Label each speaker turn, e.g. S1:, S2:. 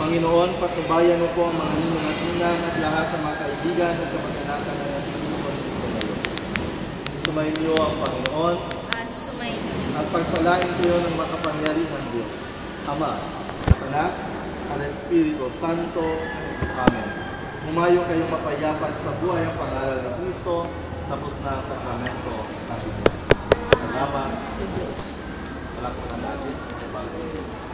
S1: Panginoon, patnubayan mo po ang mga ninong at ninang at lahat ng mga kaibigan at kamag-anakan na nakikinig dito ngayon. Sumayin niyo ang Panginoon at pagpalain kayo ng makapangyarihan Diyos, Ama, Anak, at Espiritu Santo. Amen. Humayo kayong mapayapat sa buhay ang pangaral ni Kristo, tapos na ang sakramento ng Diyos. Salamat sa Diyos. Salamat natin.